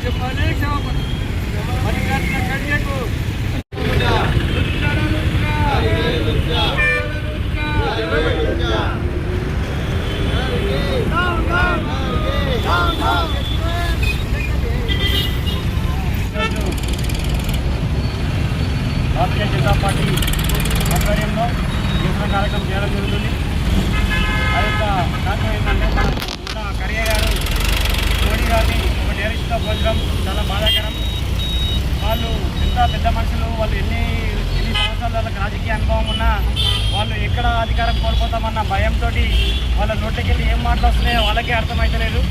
చెప్పాలి క్షమాపణ మల్లికార్జున ఖర్గేకు భారతీయ జనతా పార్టీ ఆధ్వర్యంలో నిరసన కార్యక్రమం చేయడం జరుగుతుంది. ఆ యొక్క కార్యక్రమం ఏంటంటే మన ఖర్గే గారు మోడీ గారిని ఒక టెర్రరిస్ట్గా పోల్చడం చాలా బాధాకరం. వాళ్ళు ఎంత పెద్ద మనుషులు, వాళ్ళు ఎన్ని సంవత్సరాల వాళ్ళకి రాజకీయ అనుభవం ఉన్నా వాళ్ళు ఎక్కడ అధికారం కోల్పోతామన్న భయంతో వాళ్ళ నోటికెళ్ళి ఏం మాట్లాడుతున్నాయో వాళ్ళకే అర్థమవుతలేదు.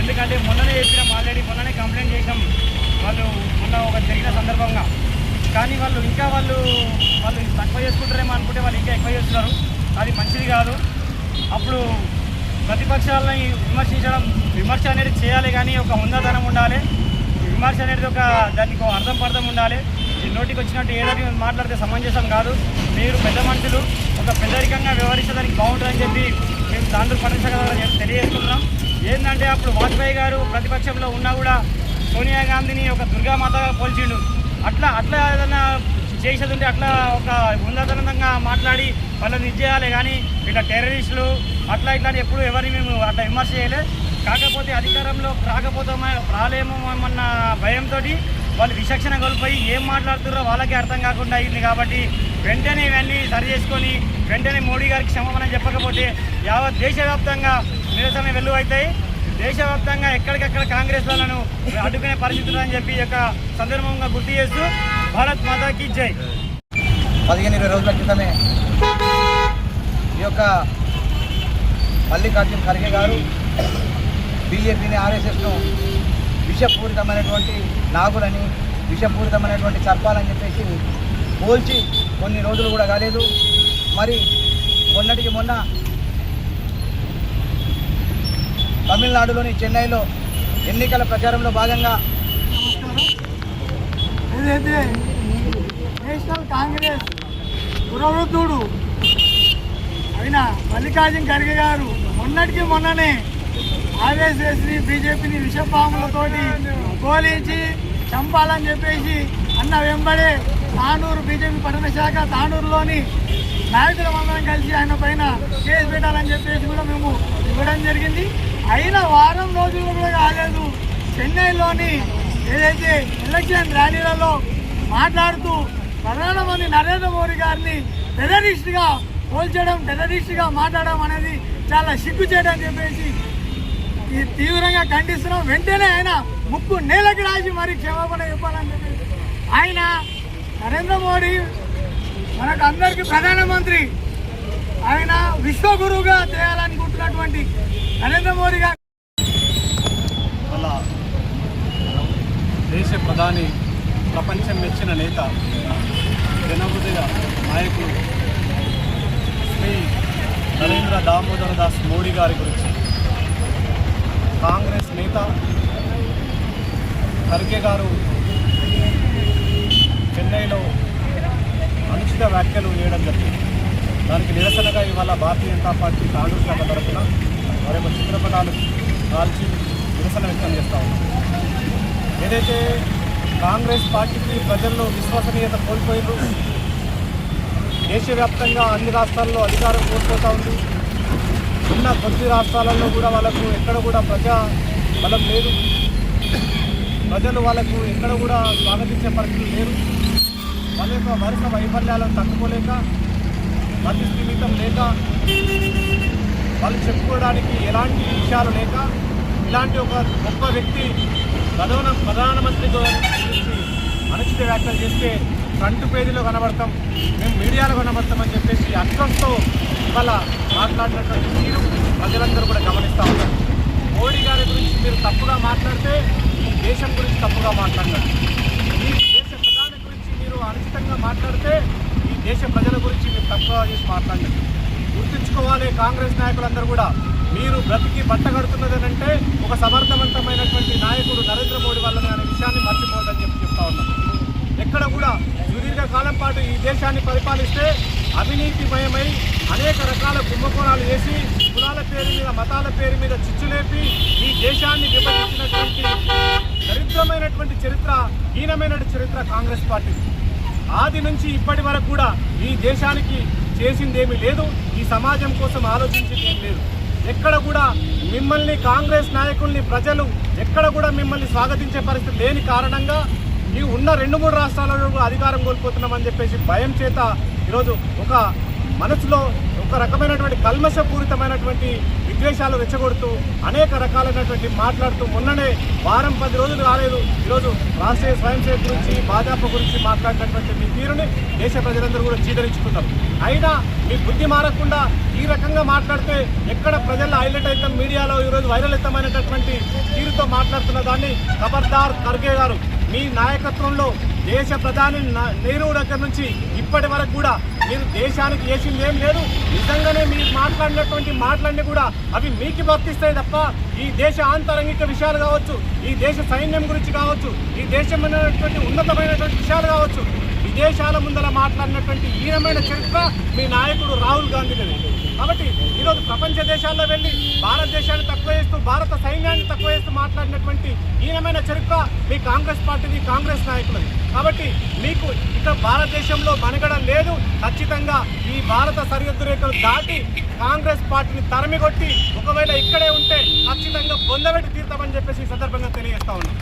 ఎందుకంటే మొన్ననే చెప్పినాం, ఆల్రెడీ మొన్ననే కంప్లైంట్ చేసాం వాళ్ళు మొన్న ఒక జరిగిన సందర్భంగా. కానీ వాళ్ళు తక్కువ చేసుకుంటారేమో అనుకుంటే వాళ్ళు ఇంకా ఎక్కువ చేస్తున్నారు. అది మంచిది కాదు. అప్పుడు ప్రతిపక్షాలని విమర్శ అనేది చేయాలి, కానీ ఒక హుందాతనం ఉండాలి. విమర్శ అనేది దానికి ఒక అర్థం ఉండాలి. ఈ నోటికి వచ్చినట్టు ఏదైనా మాట్లాడితే సమంజసం కాదు. మీరు పెద్ద మనుషులు ఒక పెద్దరికంగా వ్యవహరించడానికి బాగుంటుందని చెప్పి మేము తాండూరు పట్టణ తెలియజేస్తున్నాం. ఏంటంటే అప్పుడు వాజ్పేయి గారు ప్రతిపక్షంలో ఉన్నా కూడా సోనియా గాంధీని ఒక దుర్గామాతగా పోల్చిండు. అట్లా ఏదైనా చేసేది ఉంటే అట్లా ఒక ఉన్నతనంగా మాట్లాడి వాళ్ళని చేయాలి. కానీ ఇట్లా టెర్రరిస్టులు అట్లా ఎప్పుడు ఎవరిని మేము అట్లా విమర్శ చేయలే. కాకపోతే అధికారంలో రాలేమోమన్న భయంతో వాళ్ళు విచక్షణ కోల్పోయి ఏం మాట్లాడుతున్నారో వాళ్ళకే అర్థం కాకుండా అయింది. కాబట్టి వెంటనే ఇవన్నీ సరి చేసుకొని వెంటనే మోడీ గారికి క్షమాపణ చెప్పకపోతే యావత్ దేశవ్యాప్తంగా నిరసన వెల్లువైతాయి. దేశవ్యాప్తంగా ఎక్కడికక్కడ కాంగ్రెస్ వాళ్ళను అడ్డుకునే పరిస్థితులు అని చెప్పి యొక్క సందర్భంగా గుర్తు చేస్తూ భారత్ మాతాకి జై. 15-20 రోజుల క్రితమే ఈ యొక్క మల్లికార్జున ఖర్గే గారు బీజేపీని ఆర్ఎస్ఎస్ను విషపూరితమైనటువంటి నాగులని, విషపూరితమైనటువంటి సర్పాలని చెప్పేసి పోల్చి కొన్ని రోజులు కూడా కాలేదు. మరి మొన్నటికి మొన్న తమిళనాడులోని చెన్నైలో ఎన్నికల ప్రచారంలో భాగంగా ఏదైతే నేషనల్ కాంగ్రెస్ పురవృద్ధుడు అయిన మల్లికార్జున ఖర్గే గారు మొన్ననే ఆర్ఎస్ఎస్ని బీజేపీని విషపాములతోటి గోలించి చంపాలని చెప్పేసి అన్న వెంబడే తాండూరు బీజేపీ పట్టణ శాఖ తాండూరులోని నాయకులందరం కలిసి ఆయన పైన కేసు పెట్టాలని చెప్పేసి కూడా మేము ఇవ్వడం జరిగింది. అయిన వారం రోజులు కూడా కాలేదు, చెన్నైలోని ఏదైతే ఎలక్షన్ ర్యాలీలలో మాట్లాడుతూ ప్రధానమంత్రి నరేంద్ర మోడీ గారిని టెర్రరిస్ట్గా పోల్చడం, టెర్రరిస్ట్గా మాట్లాడడం అనేది చాలా సిగ్గుచేయడం చెప్పేసి తీవ్రంగా ఖండిస్తున్నాం. వెంటనే ఆయన ముక్కు నేలకి రాసి మరి క్షమాపణ చెప్పాలని చెప్పేసి ఆయన నరేంద్ర మోడీ మనకు అందరికీ ప్రధానమంత్రి, ఆయన విశ్వగురువుగా చేయాలనుకుంటున్నటువంటి నరేంద్ర మోడీ గారు అలా దేశ ప్రధాని, ప్రపంచం మెచ్చిన నేత, జనహృదయ నాయకుడు శ్రీ నరేంద్ర దామోదర్ దాస్ మోడీ గారి గురించి కాంగ్రెస్ నేత ఖర్గే గారు చెన్నైలో అనుచిత వ్యాఖ్యలు చేయడం జరిగింది. దానికి నిరసనగా ఇవాళ భారతీయ జనతా పార్టీ తాండూరు శాఖ తరఫున వారి యొక్క చిత్రపటాలు కాల్చి నిరసన వ్యక్తం చేస్తూ ఉన్నాం. ఏదైతే కాంగ్రెస్ పార్టీకి ప్రజల్లో విశ్వసనీయత కోల్పోయారు, దేశవ్యాప్తంగా అన్ని రాష్ట్రాల్లో అధికారం కోల్పోతూ ఉంది. ఉన్న కొద్ది రాష్ట్రాలలో కూడా వాళ్ళకు ఎక్కడ కూడా ప్రజా బలం లేదు, ప్రజలు వాళ్ళకు ఎక్కడ కూడా స్వాగతించే పరిస్థితులు లేరు. వాళ్ళ యొక్క వరుస వైఫల్యాలను తట్టుకోలేక, ప్రతి స్థిమితం లేక, వాళ్ళు చెప్పుకోవడానికి ఎలాంటి విషయాలు లేక, ఇలాంటి ఒక గొప్ప వ్యక్తి ప్రధానమంత్రి గురించి అనుచిత వ్యాఖ్యలు చేస్తే ఫ్రంట్ పేజీలో కనబడతాం, మేము మీడియాలో కనబడతామని చెప్పేసి అర్థంతో ఇవాళ మాట్లాడినటువంటి మీరు ప్రజలందరూ కూడా గమనిస్తూ ఉంటారు. మోడీ గారి గురించి మీరు తప్పుగా మాట్లాడితే దేశం గురించి తప్పుగా మాట్లాడినారు. ఈ దేశ ప్రధాని గురించి మీరు అనుచితంగా మాట్లాడితే ఈ దేశ ప్రజల గురించి మీరు తప్పుగా చేసి మాట్లాడినారు. గుర్తుంచుకోవాలి కాంగ్రెస్ నాయకులందరూ కూడా, మీరు బ్రతికి బట్టగడుతున్నదంటే ఒక సమర్థవంతమైనటువంటి నాయకుడు నరేంద్ర మోడీ వల్లనే అనే విషయాన్ని మర్చిపోవద్దని చెప్తా ఉన్నాం. ఎక్కడ కూడా సుదీర్ఘకాలం పాటు ఈ దేశాన్ని పరిపాలిస్తే అవినీతిమయమై అనేక రకాల కుంభకోణాలు చేసి కులాల పేరు మీద, మతాల పేరు మీద చిచ్చులేపి ఈ దేశాన్ని విభజించినటువంటి దరిద్రమైన హీనమైన చరిత్ర కాంగ్రెస్ పార్టీ. ఆది నుంచి ఇప్పటి వరకు కూడా ఈ దేశానికి చేసిందేమీ లేదు, ఈ సమాజం కోసం ఆలోచించింది ఏం లేదు. ఎక్కడ కూడా మిమ్మల్ని కాంగ్రెస్ నాయకుల్ని ప్రజలు ఎక్కడ కూడా మిమ్మల్ని స్వాగతించే పరిస్థితి లేని కారణంగా ఈ ఉన్న 2-3 రాష్ట్రాలలో అధికారం కోల్పోతున్నామని చెప్పేసి భయం చేత ఈరోజు ఒక మనసులో ఒక రకమైనటువంటి కల్మషపూరితమైనటువంటి విద్వేషాలు రెచ్చగొడుతూ అనేక రకాలైనటువంటి మాట్లాడుతూ మొన్ననే వారం 10 రోజులు కాలేదు ఈరోజు రాష్ట్రీయ స్వయం సేవక్ గురించి భాజపా గురించి మాట్లాడినటువంటి మీ తీరుని దేశ ప్రజలందరూ కూడా చీదరించుకున్నారు. అయినా మీ బుద్ధి మారకుండా ఈ రకంగా మాట్లాడితే ఎక్కడ ప్రజల్లో హైలైట్ అవుతాం, మీడియాలో ఈరోజు వైరల్ అవుతామనేటటువంటి తీరుతో మాట్లాడుతున్న దాన్ని ఖబర్దార్ ఖర్గే గారు, మీ నాయకత్వంలో దేశ ప్రధాని నెహ్రూ దగ్గర నుంచి ఇప్పటి వరకు కూడా మీరు దేశానికి చేసింది ఏం లేదు. నిజంగానే మీరు మాట్లాడినటువంటి మాటలన్నీ కూడా అవి మీకు వర్తిస్తాయి తప్ప ఈ దేశ ఆంతరంగిక విషయాలు కావచ్చు, ఈ దేశ సైన్యం గురించి కావచ్చు, ఈ దేశమైనటువంటి ఉన్నతమైనటువంటి విషయాలు కావచ్చు, విదేశాల ముందర మాట్లాడినటువంటి హీనమైన చరిత్ర మీ నాయకుడు రాహుల్ గాంధీ గారి. కాబట్టి ఈరోజు ప్రపంచ దేశాల్లో వెళ్ళి భారతదేశాన్ని తక్కువ చేస్తూ భారత సైన్యాన్ని తక్కువ చేస్తూ మాట్లాడినటువంటి హీనమైన చరిత్ర మీ కాంగ్రెస్ పార్టీది, కాంగ్రెస్ నాయకులది. కాబట్టి మీకు ఇక భారతదేశంలో మనుగడ లేదు. ఖచ్చితంగా ఈ భారత సరిహద్దు రేఖలు దాటి కాంగ్రెస్ పార్టీని తరిమికొట్టి ఒకవేళ ఇక్కడే ఉంటే ఖచ్చితంగా పొందబెట్టి తీరుతామని చెప్పేసి ఈ సందర్భంగా తెలియజేస్తా ఉన్నాం.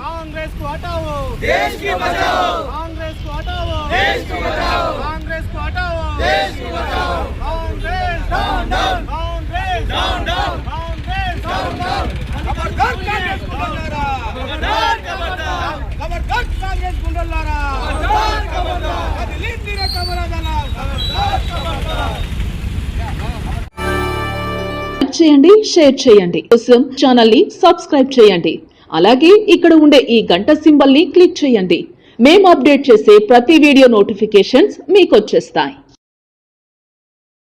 कांग्रेस को हटाओ, देश की बचाओ, कांग्रेस को हटाओ, देश की बचाओ, कांग्रेस को हटाओ, देश की बचाओ, Congress down down, Congress down down, Congress down down, खबरदार कांग्रेस गुंडलारा, खबरदार खबरदार, खबरदार कांग्रेस गुंडलारा, खबरदार खबरदार, कदली तीरा कमरादाला, खबरदार खबरदार. చేయండి, షేర్ చేయండి, కోసం ఛానల్ ని సబ్స్క్రైబ్ చేయండి. అలాగే ఇక్కడ ఉండే ఈ గంట సింబల్ ని క్లిక్ చేయండి. మేము అప్డేట్ చేసే ప్రతి వీడియో నోటిఫికేషన్స్ మీకు వచ్చేస్తాయి.